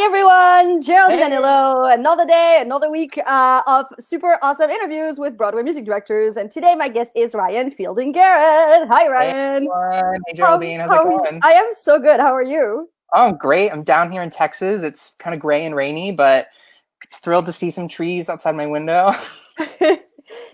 everyone, Geraldine Hey, Anello. Another day, another week of super awesome interviews with Broadway music directors. And today my guest is Ryan Fielding Garrett. Hi, hey Ryan. everyone. Hey How Geraldine, how's it how are you? going? I am so good. How are you? Oh, great. I'm down here in Texas. It's kind of gray and rainy, but thrilled to see some trees outside my window.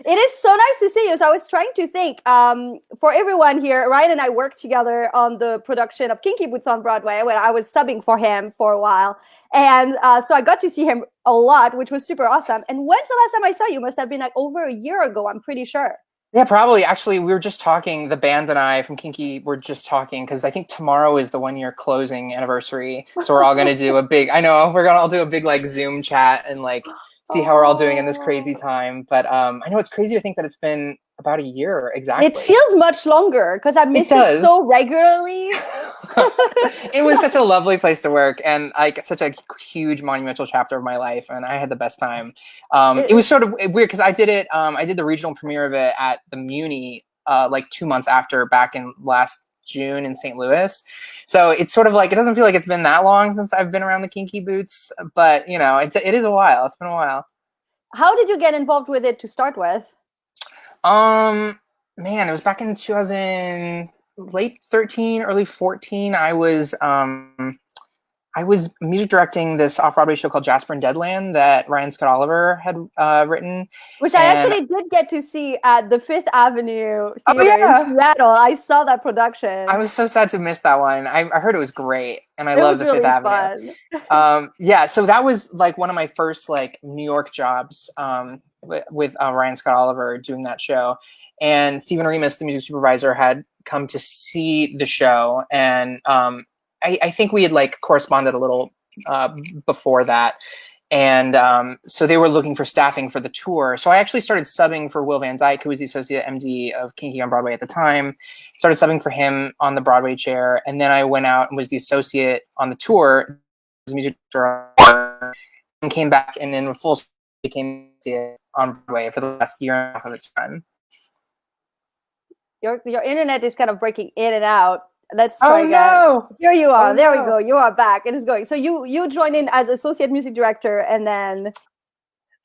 It is so nice to see you. So I was trying to think, for everyone here, Ryan and I worked together on the production of Kinky Boots on Broadway when I was subbing for him for a while. And so I got to see him a lot, which was super awesome. And when's the last time I saw you? Must have been like over a year ago, I'm pretty sure. Yeah, probably. Actually, we were just talking, the band and I from Kinky were just talking because I think tomorrow is the 1 year closing anniversary. So we're all going to do a big, I know, we're going to all do a big like Zoom chat and like see how we're all doing in this crazy Oh, time. But I know it's crazy to think that it's been about a year it exactly. feels much longer because I It miss it does. so regularly. It was such a lovely place to work and like such a huge monumental chapter of my life, and I had the best time. It It, was sort of weird because I did it. I did the regional premiere of it at the Muni like 2 months after, back in last June in St. Louis. So it's sort of like it doesn't feel like it's been that long since I've been around the Kinky Boots, but you know, it is a while. It's been a while. how did you get involved with it to start with? Um, Man, it was back in 2000, late 13, early 14. I was music directing this off-Broadway show called Jasper and Deadland that Ryan Scott Oliver had written. Which I And actually did get to see at the Fifth Avenue oh Theater in yeah, Seattle. I saw that I production. was so sad to miss that one. I heard it was great, and I It love was the Fifth really Avenue. fun. Yeah, so that was like one of my first like New York jobs with Ryan Scott Oliver doing that show. And Stephen Remus, the music supervisor, had come to see the show, and I think we had like corresponded a little before that. And so they were looking for staffing for the tour. So I actually started subbing for Will Van Dyke, who was the associate MD of Kinky on Broadway at the time. Started subbing for him on the Broadway chair, and then I went out and was the associate on the tour as a music director, and came back and in full became on Broadway for the last year and a half of its run. Your internet is kind of breaking in and out. Let's try Oh again. no! Here you Oh are. There we no! go. You are back. It is going. So you joined in as associate music director, and then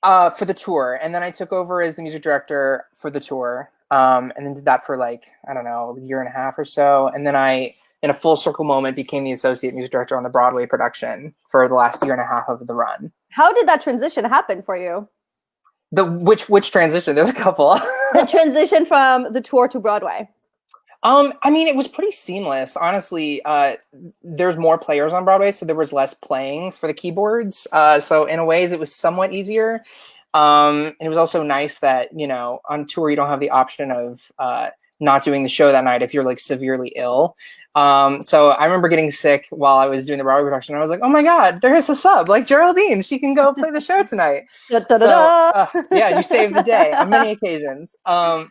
For the tour, and then I took over as the music director for the tour, and then did that for like I don't know, a year and a half or so, and then I, in a full circle moment, became the associate music director on the Broadway production for the last year and a half of the run. how did that transition happen for you? The which transition? There's a couple. The transition from the tour to Broadway. I mean, it was pretty seamless, honestly. There's more players on Broadway, so there was less playing for the keyboards. So in a ways, it was somewhat easier. And it was also nice that, you know, on tour, you don't have the option of not doing the show that night if you're like severely ill. So I remember getting sick while I was doing the Broadway production. And I was like, oh my God, there's a sub, like Geraldine. She can go play the show tonight. Da, da, da, So da. yeah, you saved the day on many occasions. Yeah,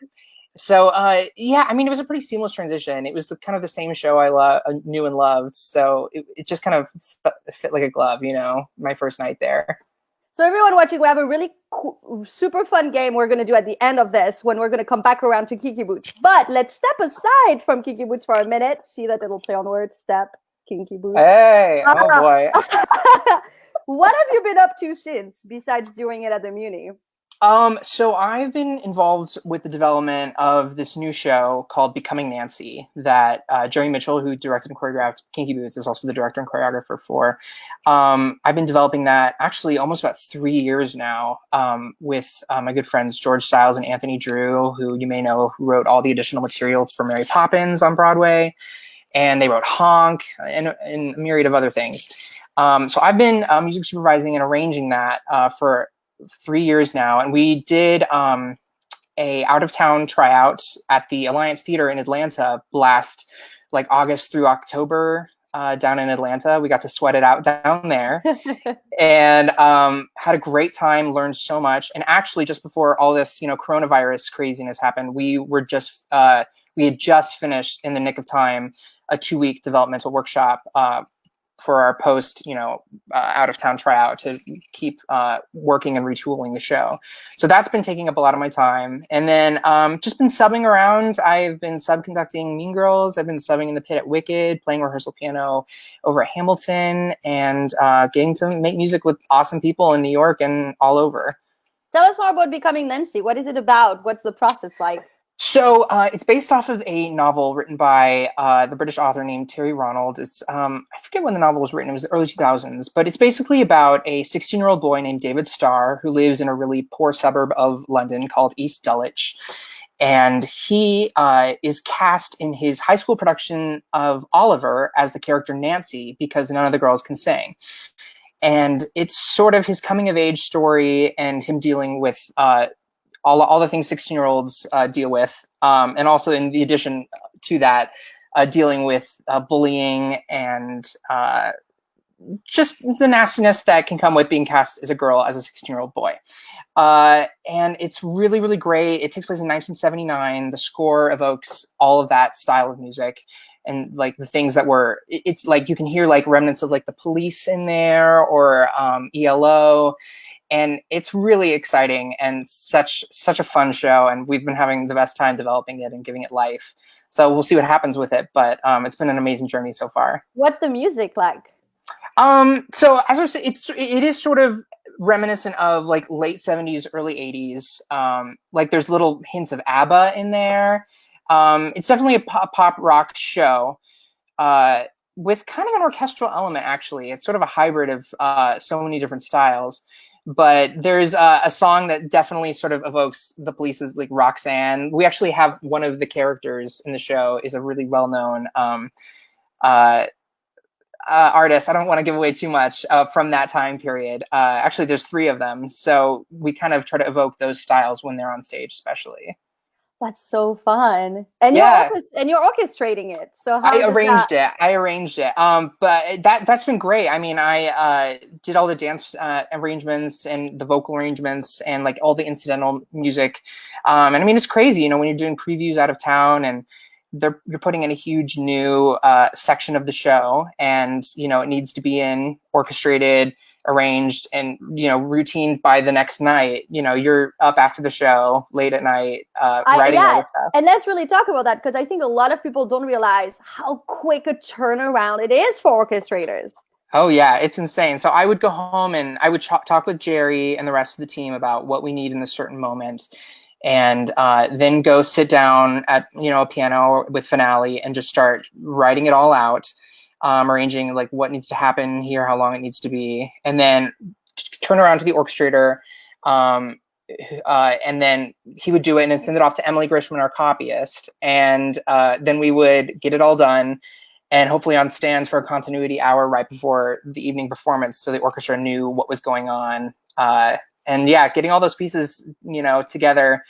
I mean, it was a pretty seamless transition. It was kind of the same show knew and loved. So it just kind of fit like a glove, you know, my first night there. So everyone watching, we have a really cool, super fun game we're going to do at the end of this when we're going to come back around to Kinky Boots. But let's step aside from Kinky Boots for a minute. See that little play on words, step, Kinky Boots. Hey, oh boy. What have you been up to since, besides doing it at the Muni? So I've been involved with the development of this new show called Becoming Nancy that Jerry Mitchell, who directed and choreographed Kinky Boots, is also the director and choreographer for. I've been developing that actually almost about 3 years now with my good friends George Stiles and Anthony Drew, who you may know, who wrote all the additional materials for Mary Poppins on Broadway, and they wrote Honk and a myriad of other things. So I've been music supervising and arranging that for 3 years now, and we did a out of town tryout at the Alliance Theater in Atlanta last like August through October down in Atlanta. We got to sweat it out down there, and had a great time. Learned so much, and actually, just before all this, you know, coronavirus craziness happened, we had just finished in the nick of time a 2-week developmental workshop for our post, out of town tryout to keep working and retooling the show. So that's been taking up a lot of my time. And then just been subbing around. I've been subconducting Mean Girls. I've been subbing in the pit at Wicked, playing rehearsal piano over at Hamilton, and getting to make music with awesome people in New York and all over. Tell us more about Becoming Nancy. What is it about? What's the process like? So it's based off of a novel written by the British author named Terry Ronald. It's I forget when the novel was written. It was the early 2000s, but it's basically about a 16-year-old boy named David Starr who lives in a really poor suburb of London called East Dulwich, and he is cast in his high school production of Oliver as the character Nancy because none of the girls can sing. And it's sort of his coming of age story and him dealing with all the things 16-year-olds deal with, and also in the addition to that, dealing with bullying and just the nastiness that can come with being cast as a girl as a 16-year-old boy. And it's really, really great. It takes place in 1979. The score evokes all of that style of music. And like the things that it's like you can hear like remnants of like the Police in there or ELO. And it's really exciting and such a fun show. And we've been having the best time developing it and giving it life. So we'll see what happens with it. But it's been an amazing journey so far. What's the music like? So as I said, it is sort of reminiscent of like late 70s, early 80s. Like there's little hints of ABBA in there. It's definitely a pop rock show. With kind of an orchestral element, actually. It's sort of a hybrid of so many different styles. But there's a song that definitely sort of evokes the Police's, like Roxanne. We actually have one of the characters in the show is a really well-known artist. I don't want to give away too much from that time period. Actually, there's 3 of them. So we kind of try to evoke those styles when they're on stage, especially. That's so fun. And yeah. you're orchestrating it. So I arranged it. But that's been great. I mean, I did all the dance arrangements and the vocal arrangements and like all the incidental music. And I mean, it's crazy, when you're doing previews out of town and you're putting in a huge new section of the show, and it needs to be orchestrated, arranged, and routine by the next night. You're up after the show late at night writing all the stuff. And let's really talk about that, because I think a lot of people don't realize how quick a turnaround it is for orchestrators. Oh yeah, it's insane. So I would go home and I would talk with Jerry and the rest of the team about what we need in a certain moment, and then go sit down at a piano with Finale and just start writing it all out, arranging like what needs to happen here, how long it needs to be, and then turn around to the orchestrator, and then he would do it and then send it off to Emily Grisham, our copyist, and then we would get it all done and hopefully on stands for a continuity hour right before the evening performance, so the orchestra knew what was going on. And yeah, getting all those pieces, together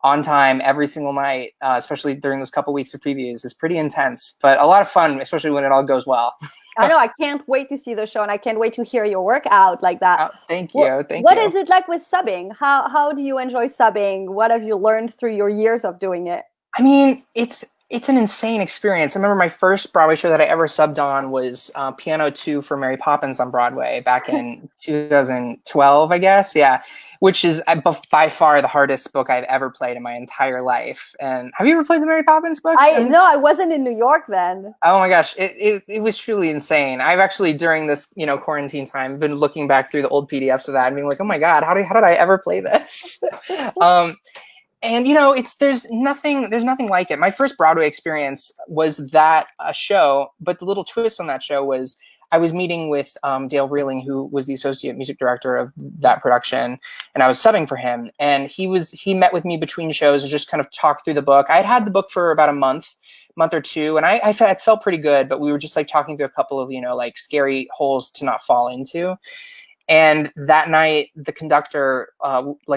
on time every single night, especially during those couple weeks of previews, is pretty intense, but a lot of fun, especially when it all goes well. I know. I can't wait to see the show, and I can't wait to hear your work out like that. Oh, thank you. What is it like with subbing? How do you enjoy subbing? What have you learned through your years of doing it? I mean, it's an insane experience. I remember my first Broadway show that I ever subbed on was Piano 2 for Mary Poppins on Broadway back in 2012, I guess. Yeah, which is by far the hardest book I've ever played in my entire life. And have you ever played the Mary Poppins books? No, I wasn't in New York then. Oh my gosh, it was truly insane. I've actually, during this quarantine time, been looking back through the old PDFs of that and being like, oh my god, how did I ever play this? And there's nothing like it. My first Broadway experience was that show, but the little twist on that show was I was meeting with Dale Reeling, who was the associate music director of that production, and I was subbing for him. And he met with me between shows and just kind of talked through the book. I had the book for about a month or two, and I felt pretty good, but we were just like talking through a couple of like scary holes to not fall into. And that night, the conductor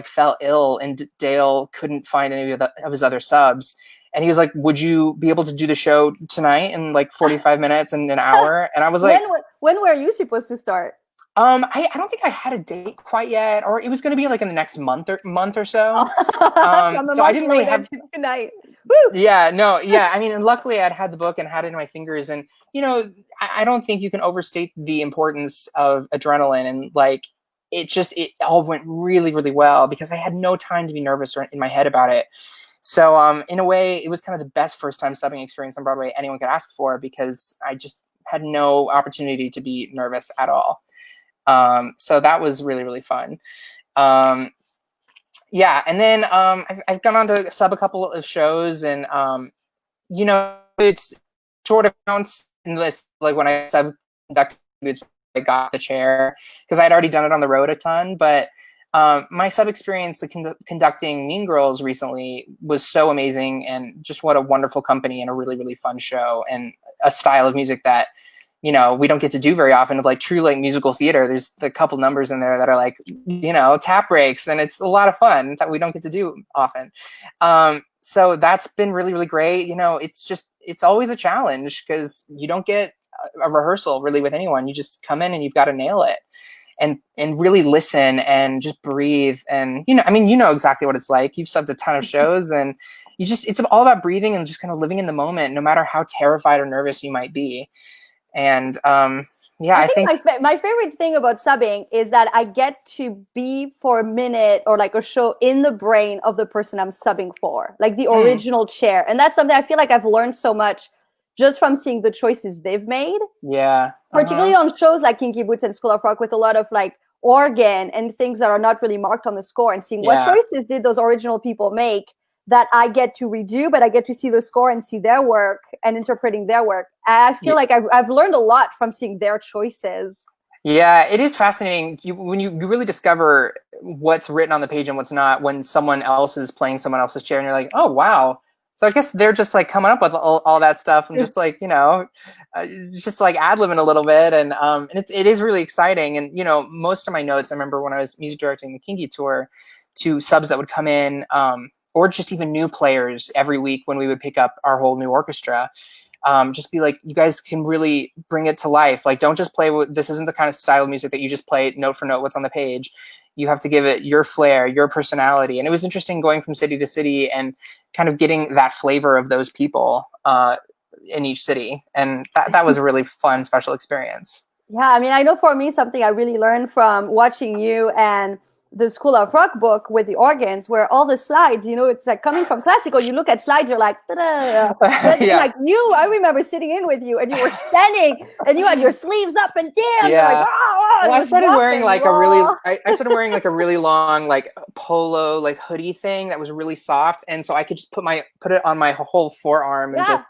fell ill, and Dale couldn't find any of his other subs. And he was like, "Would you be able to do the show tonight in like 45 minutes and an hour?" And I was like, "When were you supposed to start?" I don't think I had a date quite yet, or it was going to be like in the next month or so. So I didn't really have tonight. Woo! Yeah, no, yeah. I mean, and luckily I'd had the book and had it in my fingers, and I don't think you can overstate the importance of adrenaline, and like it all went really, really well because I had no time to be nervous or in my head about it. So in a way, it was kind of the best first time subbing experience on Broadway anyone could ask for because I just had no opportunity to be nervous at all. So that was really, really fun. Um, yeah, and then I've gone on to sub a couple of shows, and it's sort of counts in this, like when I sub conducted, I got the chair because I'd already done it on the road a ton. But my sub experience conducting Mean Girls recently was so amazing, and just what a wonderful company and a really, really fun show and a style of music that we don't get to do very often. Of like true like musical theater, there's a couple numbers in there that are like tap breaks, and it's a lot of fun that we don't get to do often. So that's been really, really great. It's always a challenge because you don't get a rehearsal really with anyone. You just come in and you've got to nail it and really listen and just breathe. And I mean, exactly what it's like. You've subbed a ton of shows, and it's all about breathing and just kind of living in the moment, no matter how terrified or nervous you might be. And yeah, I think my favorite thing about subbing is that I get to be for a minute or like a show in the brain of the person I'm subbing for, like the original chair. And that's something I feel like I've learned so much just from seeing the choices they've made. Yeah. Particularly on shows like Kinky Boots and School of Rock with a lot of like organ and things that are not really marked on the score, and seeing what choices did those original people make that I get to redo, but I get to see the score and see their work and interpreting their work. I feel like I've learned a lot from seeing their choices. Yeah, it is fascinating when you really discover what's written on the page and what's not when someone else is playing someone else's chair, and you're like, oh, wow. So I guess they're just like coming up with all that stuff and just like, just like ad-libbing a little bit. And it is really exciting. And, most of my notes, I remember when I was music directing the Kinky tour, to subs that would come in, or just even new players every week when we would pick up our whole new orchestra. Just be like, you guys can really bring it to life. Like, don't just play this isn't the kind of style of music that you just play note for note what's on the page. You have to give it your flair, your personality. And it was interesting going from city to city and kind of getting that flavor of those people in each city. And that was a really fun, special experience. Yeah, I mean, I know for me, something I really learned from watching you and the School of Rock book with the organs, where all the slides, it's like coming from classical, you look at slides, you're like, ta-da. But like I remember sitting in with you and you were standing and you had your sleeves up and down. Yeah. Like, well, I started wearing like I started wearing like a really long like polo like hoodie thing that was really soft, and so I could just put it on my whole forearm and just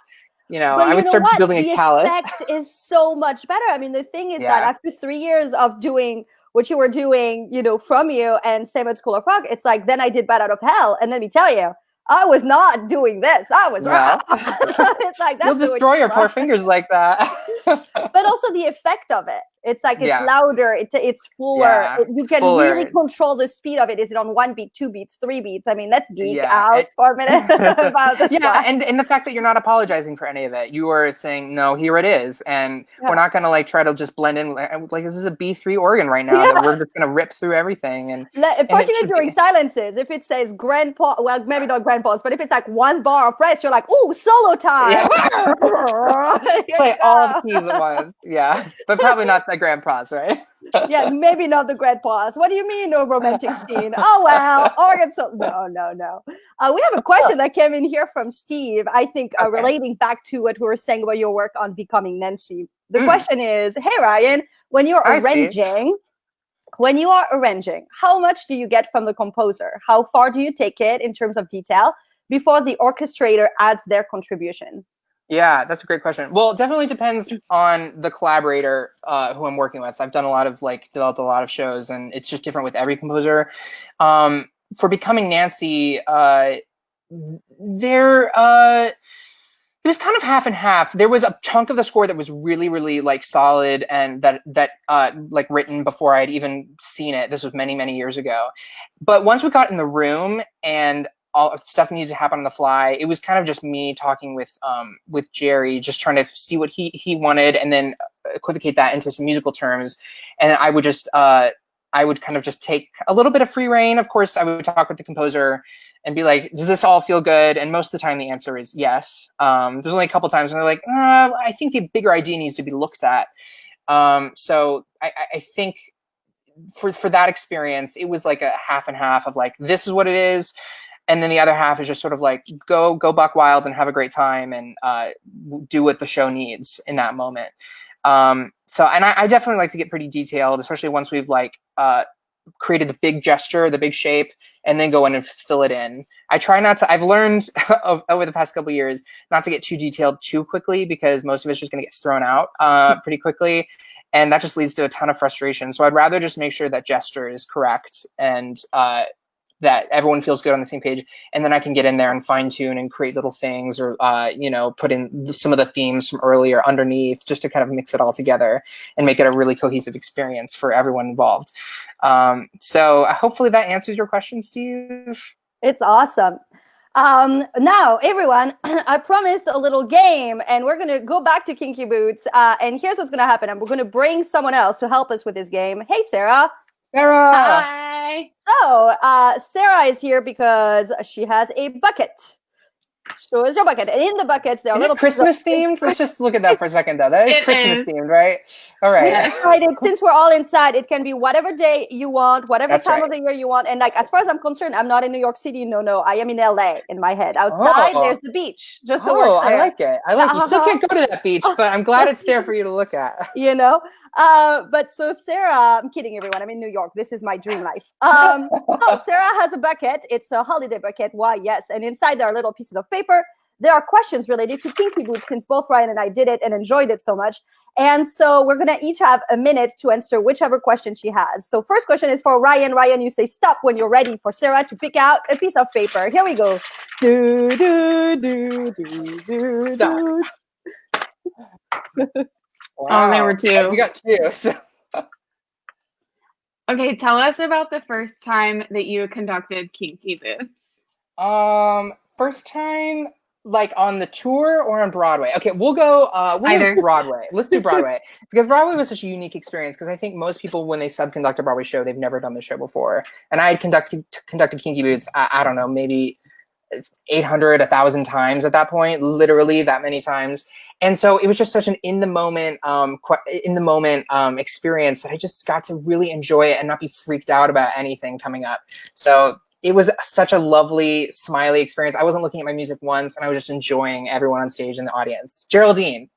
I would start building a callus. The effect is so much better. I mean, the thing is that after 3 years of doing what you were doing, from you, and same at School of Rock, it's like, then I did Bat Out of Hell. And let me tell you, I was not doing this. I was it's like, that's you'll destroy your poor fingers like that. But also the effect of it. It's like, it's louder, it's fuller. You can really control the speed of it. Is it on 1 beat, 2 beats, 3 beats? I mean, let's geek out for a minute about this. And the fact that you're not apologizing for any of it. You are saying, no, here it is. And we're not going to like try to just blend in. Like, this is a B3 organ right now that we're just going to rip through everything. And particularly during silences, if it says grandpa, well, maybe not grandpas, but if it's like one bar of rest, you're like, ooh, solo time. Play all the keys at once. Yeah. But probably not the grandpas, right? Yeah, maybe not the grandpas. What do you mean, no romantic scene? Oh, well, organ solo. No. We have a question that came in here from Steve, I think, relating back to what we were saying about your work on Becoming Nancy. The question is, hey, Ryan, when you are arranging, how much do you get from the composer? How far do you take it in terms of detail before the orchestrator adds their contribution? Yeah, that's a great question. Well, it definitely depends on the collaborator who I'm working with. I've done developed a lot of shows, and it's just different with every composer. For Becoming Nancy, it was kind of half and half. There was a chunk of the score that was really, really like solid, and that like written before I'd even seen it. This was many, many years ago. But once we got in the room and all stuff needed to happen on the fly, it was kind of just me talking with Jerry, just trying to see what he wanted, and then equivocate that into some musical terms. And I would just I would kind of just take a little bit of free reign. Of course, I would talk with the composer and be like, does this all feel good? And most of the time the answer is yes. There's only a couple times when they're like, I think the bigger idea needs to be looked at. So I think for that experience, it was like a half and half of like, this is what it is. And then the other half is just sort of like, go buck wild and have a great time and do what the show needs in that moment. So, and I definitely like to get pretty detailed, especially once we've like created the big gesture, the big shape, and then go in and fill it in. I try not to, I've learned over the past couple of years not to get too detailed too quickly, because most of it's just going to get thrown out pretty quickly. And that just leads to a ton of frustration. So I'd rather just make sure that gesture is correct and that everyone feels good on the same page. And then I can get in there and fine tune and create little things, or, put in some of the themes from earlier underneath, just to kind of mix it all together and make it a really cohesive experience for everyone involved. So hopefully that answers your question, Steve. It's awesome. Now, everyone, I promised a little game, and we're going to go back to Kinky Boots. And here's what's going to happen. We're going to bring someone else to help us with this game. Hey, Sarah. Sarah! Hi! So, Sarah is here because she has a bucket. Show us your bucket. And in the buckets, there are little... Is it Christmas themed? Let's just look at that for a second, though. That is Christmas themed, right? All right. Yeah. Right. Since we're all inside, it can be whatever day you want, whatever time of the year you want. And like, as far as I'm concerned, I'm not in New York City. No, I am in LA in my head. Outside, there's the beach. Just so we're clear. I like it. You still can't go to that beach, but I'm glad it's there for you to look at. But so Sarah, I'm kidding, everyone. I'm in New York. This is my dream life. Sarah has a bucket. It's a holiday bucket. Why? Yes. And inside there are little pieces of paper. There are questions related to Kinky Boots, since both Ryan and I did it and enjoyed it so much. And so we're going to each have a minute to answer whichever question she has. So first question is for Ryan. Ryan, you say stop when you're ready for Sarah to pick out a piece of paper. Here we go. Stop. Wow. Oh, there were two. We got two. So. Okay, tell us about the first time that you conducted Kinky Boots. First time, like on the tour or on Broadway? Okay, we'll go Broadway. Let's do Broadway. Because Broadway was such a unique experience, because I think most people, when they subconduct a Broadway show, they've never done the show before. And I had conducted Kinky Boots, I don't know, maybe 800, 1,000 times at that point, literally that many times. And so it was just such an in the moment experience that I just got to really enjoy it and not be freaked out about anything coming up. So it was such a lovely, smiley experience. I wasn't looking at my music once, and I was just enjoying everyone on stage in the audience. Geraldine.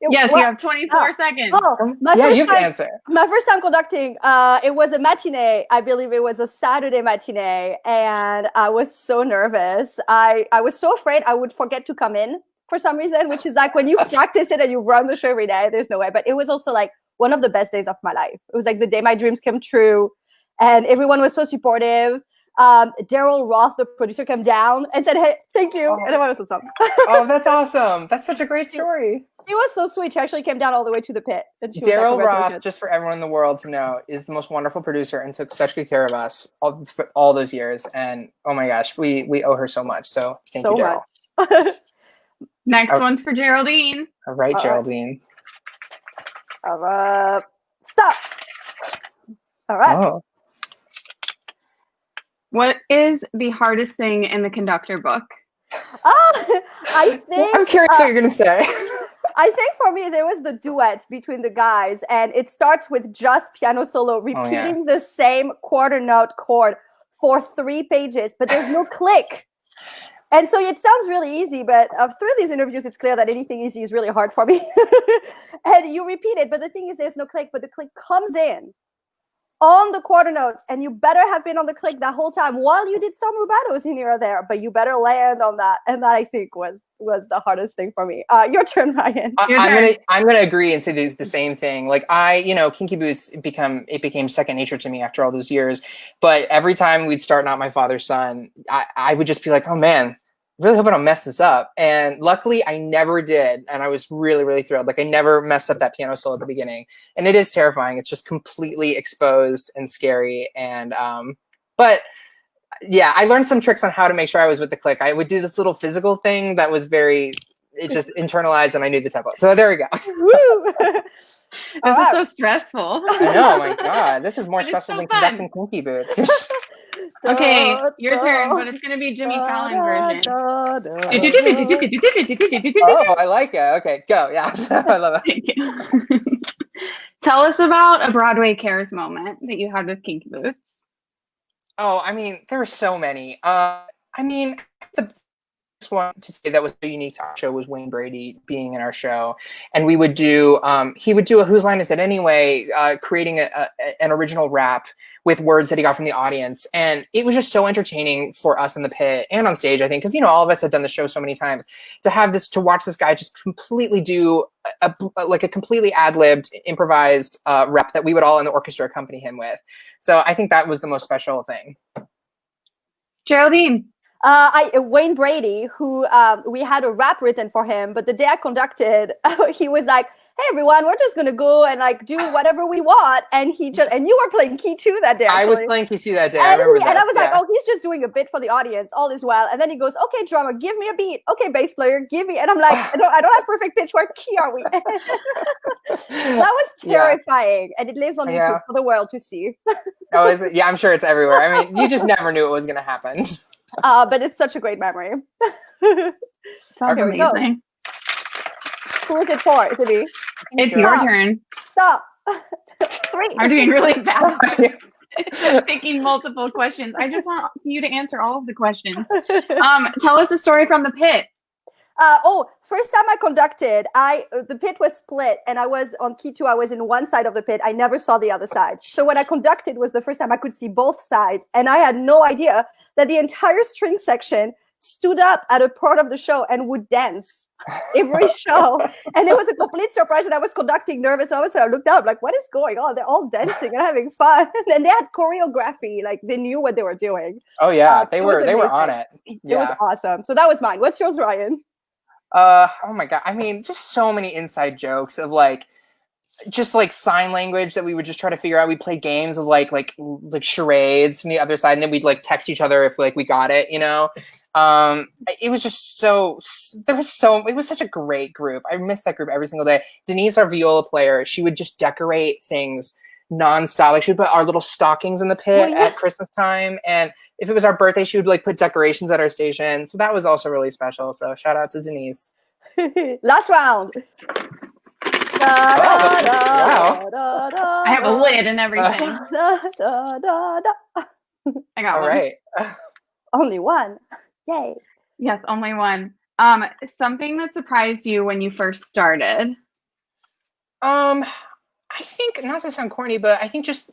Yes, you have 24 seconds. You have to answer. My first time conducting, it was a matinee. I believe it was a Saturday matinee, and I was so nervous. I was so afraid I would forget to come in for some reason, which is like when you practice it and you run the show every day, there's no way. But it was also like one of the best days of my life. It was like the day my dreams came true, and everyone was so supportive. Daryl Roth, the producer, came down and said, "Hey, thank you." And I said something. Oh, that's awesome. That's such a great story. She was so sweet. She actually came down all the way to the pit. Daryl Roth, just for everyone in the world to know, is the most wonderful producer and took such good care of us all those years. And oh my gosh, we owe her so much. So thank you, Daryl. Next one's for Geraldine. All right, Geraldine. Stop. All right. Oh. What is the hardest thing in the conductor book? I think... I'm curious what you're going to say. I think for me, there was the duet between the guys, and it starts with just piano solo, repeating the same quarter note chord for 3 pages, but there's no click. And so it sounds really easy, but through these interviews, it's clear that anything easy is really hard for me. And you repeat it, but the thing is, there's no click, but the click comes in on the quarter notes, and you better have been on the click that whole time while you did some rubatos in here or there, but you better land on that. And that, I think, was the hardest thing for me. Your turn, Ryan. I'm gonna agree and say the same thing. Like Kinky Boots became second nature to me after all those years. But every time we'd start Not My Father's Son, I would just be like, oh man, really hope I don't mess this up. And luckily I never did. And I was really, really thrilled. Like I never messed up that piano solo at the beginning. And it is terrifying. It's just completely exposed and scary. And, but yeah, I learned some tricks on how to make sure I was with the click. I would do this little physical thing that was it just internalized, and I knew the tempo. So there we go. Woo! This is so stressful. I know, my God. This is more But it's stressful so than fun. conducting Kinky Boots. Okay, your turn, but it's going to be Jimmy Fallon version. Oh, I like it. Okay, go. Yeah, I love it. Tell us about a Broadway Cares moment that you had with Kinky Boots. Oh, I mean, there were so many. I mean, the first one to say that was so unique to our show was Wayne Brady being in our show, and we would do. He would do a "Whose Line Is It Anyway?" Creating an original rap with words that he got from the audience, and it was just so entertaining for us in the pit and on stage. I think because all of us had done the show so many times, to watch this guy just completely do a completely ad-libbed, improvised rep that we would all in the orchestra accompany him with. So I think that was the most special thing. Geraldine. Wayne Brady, who we had a rap written for him, but the day I conducted, he was like, "Hey everyone, we're just gonna go and do whatever we want." And and you were playing key too that day. Actually. I was playing key too that day. I remember that. And I was like, "Oh, he's just doing a bit for the audience, all is well." And then he goes, "Okay, drummer, give me a beat. Okay, bass player, give me." And I'm like, "I don't have perfect pitch. What key are we?" That was terrifying, and it lives on YouTube for the world to see. Oh, is it? Yeah, I'm sure it's everywhere. I mean, you just never knew it was gonna happen. But it's such a great memory. Sounds amazing. Who is it for? Is it me? It's your turn. Stop. 3. I'm doing really bad. It's picking multiple questions. I just want you to answer all of the questions. Tell us a story from the pit. First time I conducted, the pit was split, and I was on key 2. I was in one side of the pit. I never saw the other side. So when I conducted was the first time I could see both sides, and I had no idea that the entire string section stood up at a part of the show and would dance every show. And it was a complete surprise, and I was conducting nervous. And I looked up like, what is going on? They're all dancing and having fun. And they had choreography, like they knew what they were doing. Oh yeah, they were on it. It was awesome. So that was mine. What's yours, Ryan? Oh my God. I mean, just so many inside jokes of just sign language that we would just try to figure out. We played games of like charades from the other side, and then we'd text each other if we got it, It was just it was such a great group. I miss that group every single day. Denise, our viola player, she would just decorate things nonstop. She would put our little stockings in the pit at Christmas time, and if it was our birthday, she would put decorations at our station. So that was also really special. So shout out to Denise. Last round. Wow. I have a lid and everything. I got one. Right. Only one. Yay. Yes, only one. Something that surprised you when you first started? I think, not to sound corny, but I think just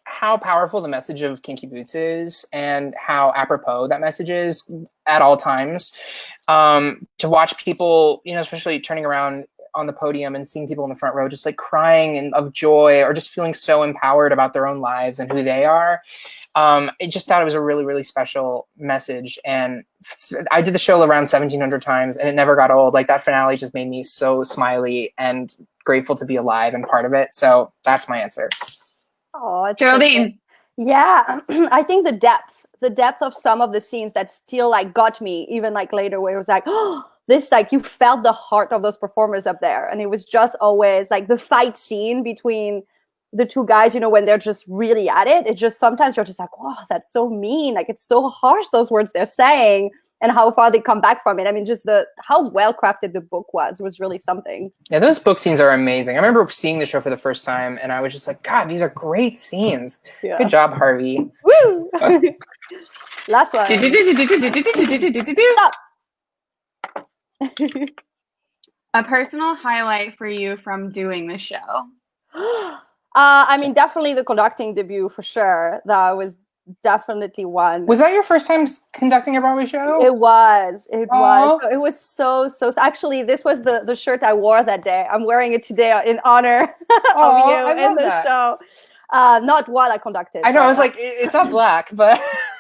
how powerful the message of Kinky Boots is, and how apropos that message is at all times. To watch people, especially turning around on the podium and seeing people in the front row just crying and of joy, or just feeling so empowered about their own lives and who they are. I just thought it was a really, really special message. And I did the show around 1,700 times, and it never got old. That finale just made me so smiley and grateful to be alive and part of it. So that's my answer. Oh, Geraldine. Yeah, I think the depth of some of the scenes that still got me even later, where it was oh, this you felt the heart of those performers up there. And it was just always the fight scene between the two guys, when they're just really at it. It's just sometimes you're just wow, that's so mean. It's so harsh, those words they're saying, and how far they come back from it. I mean, just how well crafted the book was really something. Yeah, those book scenes are amazing. I remember seeing the show for the first time, and I was just God, these are great scenes. Yeah. Good job, Harvey. Woo! Last one. Stop. A personal highlight for you from doing the show? I mean, definitely the conducting debut, for sure. That was definitely one. Was that your first time conducting a Broadway show? It was. It was. So it was so. Actually, this was the shirt I wore that day. I'm wearing it today in honor of you in the show. Not while I conducted. I know. I was it's not black, but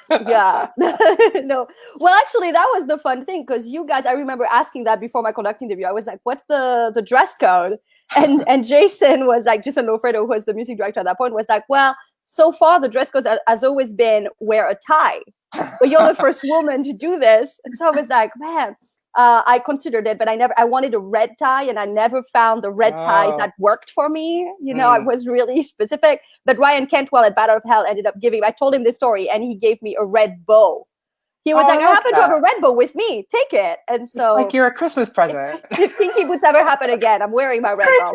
yeah. No. Well, actually, that was the fun thing, because you guys, I remember asking that before my conducting debut. I was what's the dress code? And Jason was Jason Lofredo, who was the music director at that point, was well, so far the dress code has always been wear a tie, but you're the first woman to do this. And so I was man, I considered it, but I wanted a red tie, and I never found the red tie that worked for me. I was really specific. But Ryan Cantwell at Battle of Hell ended up I told him this story, and he gave me a red bow. He was like, I happen to have a red bow with me. Take it. And so, it's like you're a Christmas present. If Kinky Boots ever happen again, I'm wearing my red bow.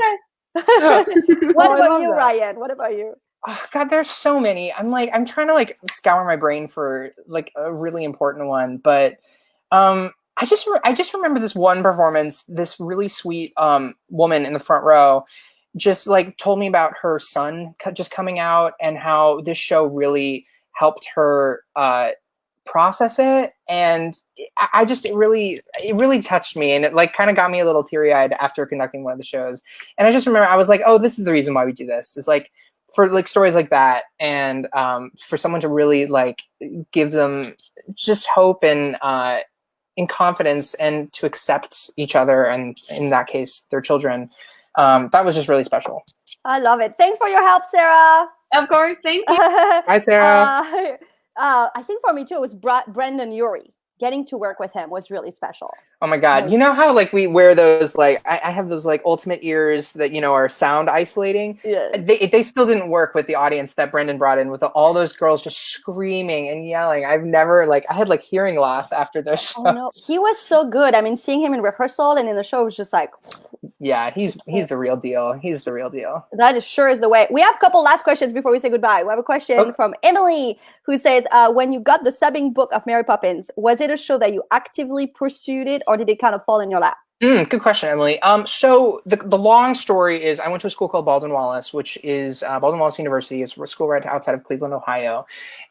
What about you, Ryan? What about you? Oh, God, there's so many. I'm trying to scour my brain for a really important one, but I just remember this one performance. This really sweet woman in the front row just told me about her son just coming out, and how this show really helped her process it. And it really touched me, and it kind of got me a little teary-eyed after conducting one of the shows. And I just remember I was like, oh, this is the reason why we do this, is for stories like that, and for someone to really give them just hope and confidence, and to accept each other, and in that case their children. That was just really special. I love it. Thanks for your help, Sarah. Of course. Thank you. Hi, Sarah. I think for me too, it was Brendan Urie. Getting to work with him was really special. Oh my God. You know how we wear those, I have those ultimate ears that, are sound isolating. Yeah. They still didn't work with the audience that Brendan brought in, with all those girls just screaming and yelling. I've never I had hearing loss after those shows. Oh no, he was so good. I mean, seeing him in rehearsal and in the show was just yeah, he's the real deal. He's the real deal. That sure is the way. We have a couple last questions before we say goodbye. We have a question from Emily, who says, when you got the subbing book of Mary Poppins, was it a show that you actively pursued it, or did it kind of fall in your lap? Good question, Emily. So the long story is, I went to a school called Baldwin Wallace, which is Baldwin Wallace University. It's a school right outside of Cleveland, Ohio.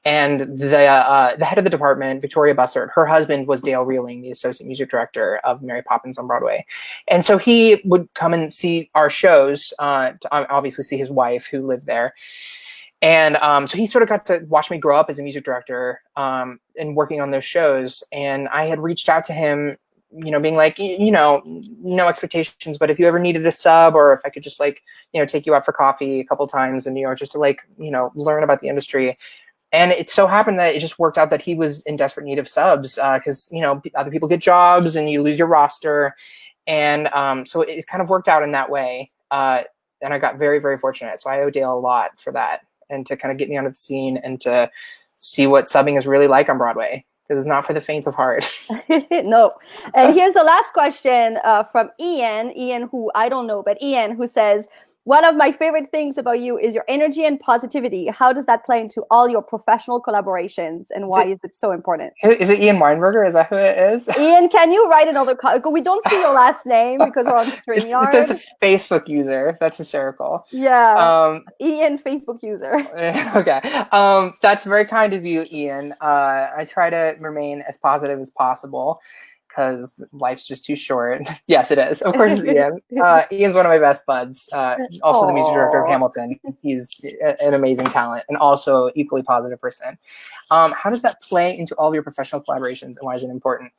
And the head of the department, Victoria Bussard, her husband was Dale Reeling, the associate music director of Mary Poppins on Broadway. And so he would come and see our shows, to obviously see his wife, who lived there. And so he sort of got to watch me grow up as a music director, and working on those shows. And I had reached out to him, being like, no expectations, but if you ever needed a sub, or if I could just take you out for coffee a couple times in New York, just to learn about the industry. And it so happened that it just worked out that he was in desperate need of subs, because, other people get jobs and you lose your roster. And so it kind of worked out in that way. And I got very, very fortunate. So I owe Dale a lot for that, and to kind of get me onto the scene and to see what subbing is really like on Broadway, because it's not for the faint of heart. No. And here's the last question from Ian, who I don't know, but Ian, who says, one of my favorite things about you is your energy and positivity. How does that play into all your professional collaborations, and why is it so important? Is it Ian Weinberger? Is that who it is? Ian, can you write another we don't see your last name because we're on StreamYard. It says a Facebook user. That's hysterical. Yeah. Ian, Facebook user. Okay. That's very kind of you, Ian. I try to remain as positive as possible, because life's just too short. Yes, it is. Of course, it's Ian. Ian's one of my best buds. Also the music director of Hamilton. He's an amazing talent, and also equally positive person. How does that play into all of your professional collaborations, and why is it important?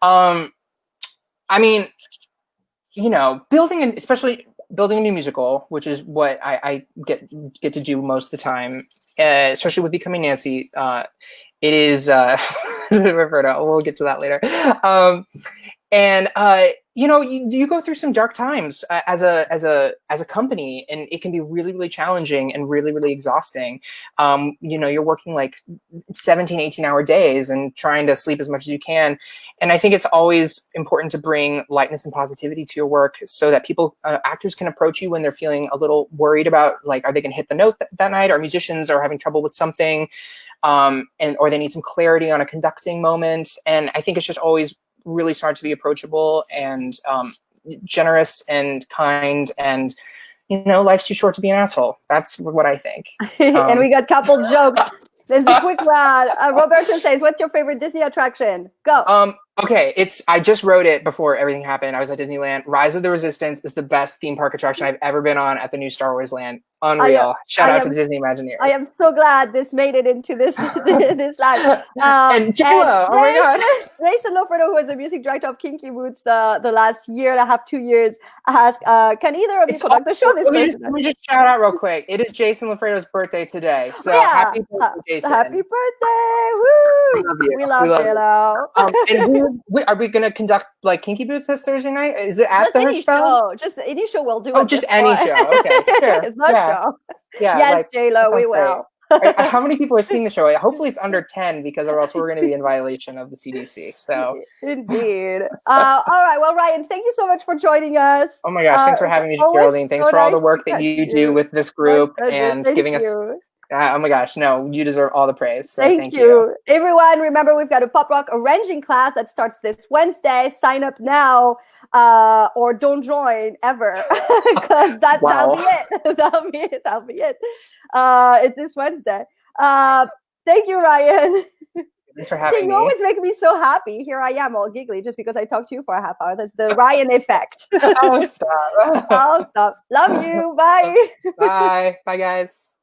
I mean, especially building a new musical, which is what I get to do most of the time, especially with Becoming Nancy. It is Roberta. We'll get to that later. You go through some dark times as a company, and it can be really, really challenging and really, really exhausting. You're working 17, 18-hour days and trying to sleep as much as you can. And I think it's always important to bring lightness and positivity to your work, so that actors can approach you when they're feeling a little worried about, are they going to hit the note that night, or musicians are having trouble with something, or they need some clarity on a conducting moment. And I think it's just always really smart to be approachable and generous and kind, and life's too short to be an asshole. That's what I think. And we got couple jokes. There's a quick one. Roberto says, what's your favorite Disney attraction? Go. Okay, I just wrote it before everything happened. I was at Disneyland. Rise of the Resistance is the best theme park attraction I've ever been on at the new Star Wars land. Unreal. Shout I out to am the Disney Imagineers. I am so glad this made it into this this live. And J-Lo, oh my God. Jason Loferno, who was the music director of Kinky Boots the last year and a half, 2 years, asked, can either of you conduct the show this Thursday? Let me just shout out real quick. It is Jason Lofredo's birthday today. So happy birthday, Jason. Happy birthday. Woo! We love J-Lo. And are we going to conduct like Kinky Boots this Thursday night? Is it at the show? Just any show we'll do. Oh, just any show. Okay, sure. It's not show. Yeah, yes, like, J-Lo, we will. How many people are seeing the show? Hopefully it's under 10 because or else we're going to be in violation of the CDC. So indeed. All right. Well, Ryan, thank you so much for joining us. Oh my gosh, thanks for having me, Geraldine. Thanks for all the work that you do with this group and giving us. Oh my gosh, no, you deserve all the praise. So thank you. Everyone, remember we've got a pop rock arranging class that starts this Wednesday. Sign up now or don't join ever because that'll be it. That'll be it. It's this Wednesday. Thank you, Ryan. Thanks for having me. You always make me so happy. Here I am all giggly just because I talked to you for a half hour. That's the Ryan effect. Oh, stop. Oh, stop. Love you. Bye. Bye. Bye, guys.